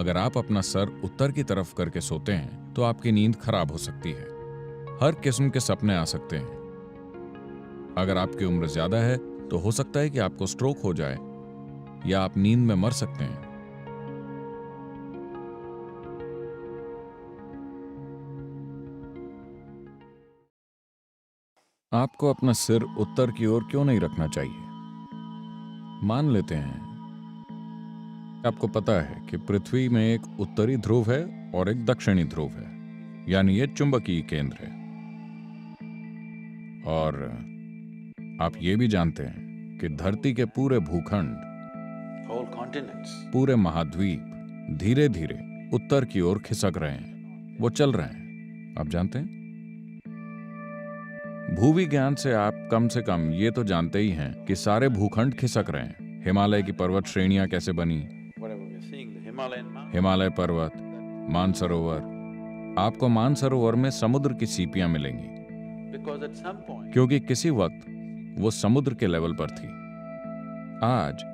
अगर आप अपना सर उत्तर की तरफ करके सोते हैं तो आपकी नींद खराब हो सकती है। हर किस्म के सपने आ सकते हैं। अगर आपकी उम्र ज्यादा है तो हो सकता है कि आपको स्ट्रोक हो जाए या आप नींद में मर सकते हैं। आपको अपना सिर उत्तर की ओर क्यों नहीं रखना चाहिए? मान लेते हैं आपको पता है कि पृथ्वी में एक उत्तरी ध्रुव है और एक दक्षिणी ध्रुव है, यानी ये चुंबकीय केंद्र है। और आप ये भी जानते हैं कि धरती के पूरे भूखंड, पूरे महाद्वीप धीरे धीरे उत्तर की ओर खिसक रहे हैं, वो चल रहे हैं। आप जानते हैं, भूविज्ञान से कम ये तो जानते ही हैं कि सारे भूखंड खिसक रहे हैं। हिमालय की पर्वत श्रेणियां कैसे बनी, हिमालय पर्वत, मानसरोवर। आपको मानसरोवर में समुद्र की सीपियां मिलेंगी, क्योंकि किसी वक्त वो समुद्र के लेवल पर थी। आज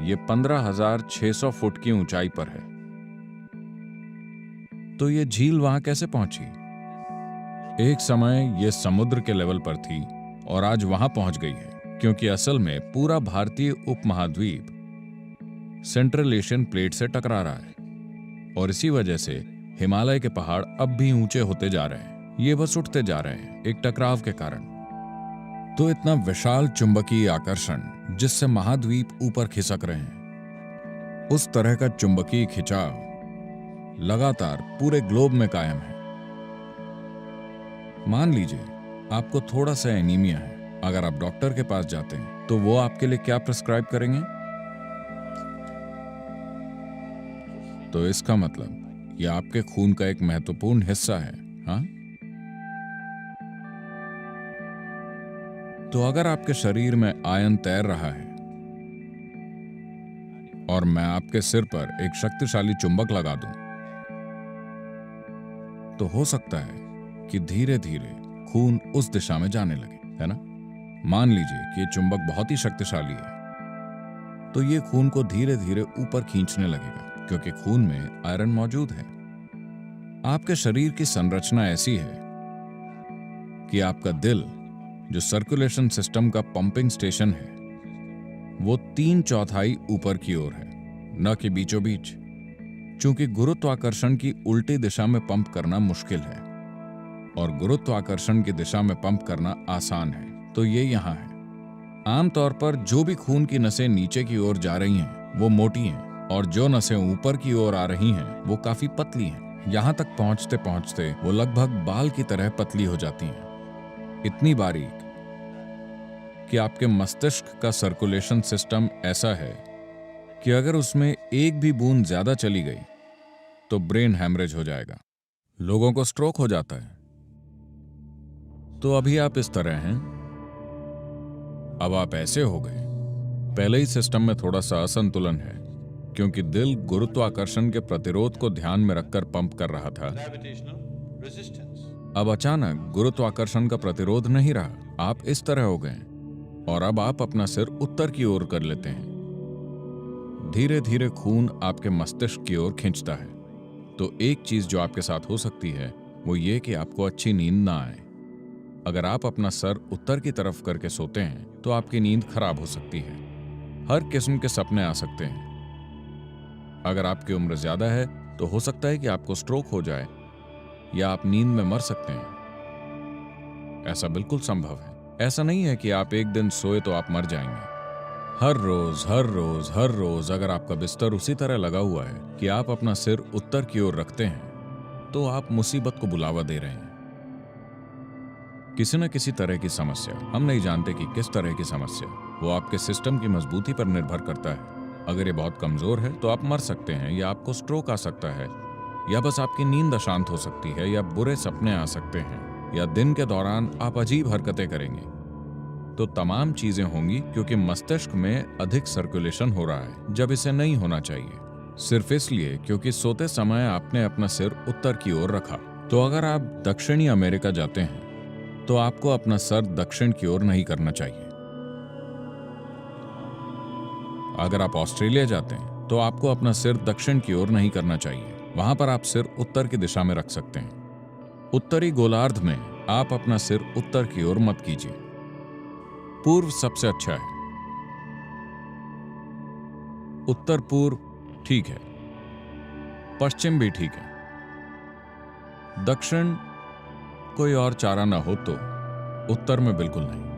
ये 15,600 फुट की ऊंचाई पर है। तो ये झील वहां कैसे पहुंची? एक समय ये समुद्र के लेवल पर थी और आज वहां पहुंच गई है, क्योंकि असल में पूरा भारतीय उपमहाद्वीप सेंट्रल एशियन प्लेट से टकरा रहा है और इसी वजह से हिमालय के पहाड़ अब भी ऊंचे होते जा रहे हैं। ये बस उठते जा रहे हैं एक टकराव के कारण। तो इतना विशाल चुंबकीय आकर्षण जिससे महाद्वीप ऊपर खिसक रहे हैं, उस तरह का चुंबकीय खिंचाव लगातार पूरे ग्लोब में कायम है। मान लीजिए आपको थोड़ा सा एनीमिया है। अगर आप डॉक्टर के पास जाते हैं तो वो आपके लिए क्या प्रिस्क्राइब करेंगे? तो इसका मतलब ये आपके खून का एक महत्वपूर्ण हिस्सा है। हाँ, तो अगर आपके शरीर में आयन तैर रहा है और मैं आपके सिर पर एक शक्तिशाली चुंबक लगा दूं, तो हो सकता है कि धीरे धीरे खून उस दिशा में जाने लगे, है ना? मान लीजिए कि ये चुंबक बहुत ही शक्तिशाली है, तो ये खून को धीरे धीरे ऊपर खींचने लगेगा, क्योंकि खून में आयरन मौजूद है। आपके शरीर की संरचना ऐसी है कि आपका दिल, जो सर्कुलेशन सिस्टम का पंपिंग स्टेशन है, वो 3/4 ऊपर की ओर है, न कि बीचों बीच। चूंकि गुरुत्वाकर्षण की उल्टी दिशा में पंप करना मुश्किल है और गुरुत्वाकर्षण की दिशा में पंप करना आसान है, तो ये यहां है। आमतौर पर जो भी खून की नसें नीचे की ओर जा रही हैं वो मोटी हैं और जो नसें ऊपर की ओर आ रही हैं वो काफी पतली हैं। यहां तक पहुंचते पहुंचते वो लगभग बाल की तरह पतली हो जाती हैं, इतनी बारीक कि आपके मस्तिष्क का सर्कुलेशन सिस्टम ऐसा है कि अगर उसमें एक भी बूंद ज्यादा चली गई तो ब्रेन हैमरेज हो जाएगा, लोगों को स्ट्रोक हो जाता है। तो अभी आप इस तरह हैं, अब आप ऐसे हो गए। पहले ही सिस्टम में थोड़ा सा असंतुलन है, क्योंकि दिल गुरुत्वाकर्षण के प्रतिरोध को ध्यान में रखकर पंप कर रहा था। अब अचानक गुरुत्वाकर्षण का प्रतिरोध नहीं रहा, आप इस तरह हो गए और अब आप अपना सिर उत्तर की ओर कर लेते हैं। धीरे धीरे खून आपके मस्तिष्क की ओर खींचता है। तो एक चीज जो आपके साथ हो सकती है वो ये कि आपको अच्छी नींद ना आए। अगर आप अपना सर उत्तर की तरफ करके सोते हैं तो आपकी नींद खराब हो सकती है। हर किस्म के सपने आ सकते हैं। अगर आपकी उम्र ज्यादा है तो हो सकता है कि आपको स्ट्रोक हो जाए या आप नींद में मर सकते हैं। ऐसा बिल्कुल संभव है। ऐसा नहीं है कि आप एक दिन सोए तो आप मर जाएंगे। हर रोज अगर आपका बिस्तर उसी तरह लगा हुआ है कि आप अपना सिर उत्तर की ओर रखते हैं तो आप मुसीबत को बुलावा दे रहे हैं। किसी न किसी तरह की समस्या, हम नहीं जानते कि किस तरह की समस्या, वो आपके सिस्टम की मजबूती पर निर्भर करता है। अगर ये बहुत कमजोर है तो आप मर सकते हैं या आपको स्ट्रोक आ सकता है या बस आपकी नींद अशांत हो सकती है या बुरे सपने आ सकते हैं या दिन के दौरान आप अजीब हरकतें करेंगे। तो तमाम चीजें होंगी क्योंकि मस्तिष्क में अधिक सर्कुलेशन हो रहा है जब इसे नहीं होना चाहिए, सिर्फ इसलिए क्योंकि सोते समय आपने अपना सिर उत्तर की ओर रखा। तो अगर आप दक्षिणी अमेरिका जाते हैं तो आपको अपना सर दक्षिण की ओर नहीं करना चाहिए। अगर आप ऑस्ट्रेलिया जाते हैं तो आपको अपना सिर दक्षिण की ओर नहीं करना चाहिए। वहां पर आप सिर उत्तर की दिशा में रख सकते हैं। उत्तरी गोलार्ध में आप अपना सिर उत्तर की ओर मत कीजिए। पूर्व सबसे अच्छा है। उत्तर पूर्व ठीक है। पश्चिम भी ठीक है। दक्षिण कोई और चारा ना हो तो उत्तर में बिल्कुल नहीं।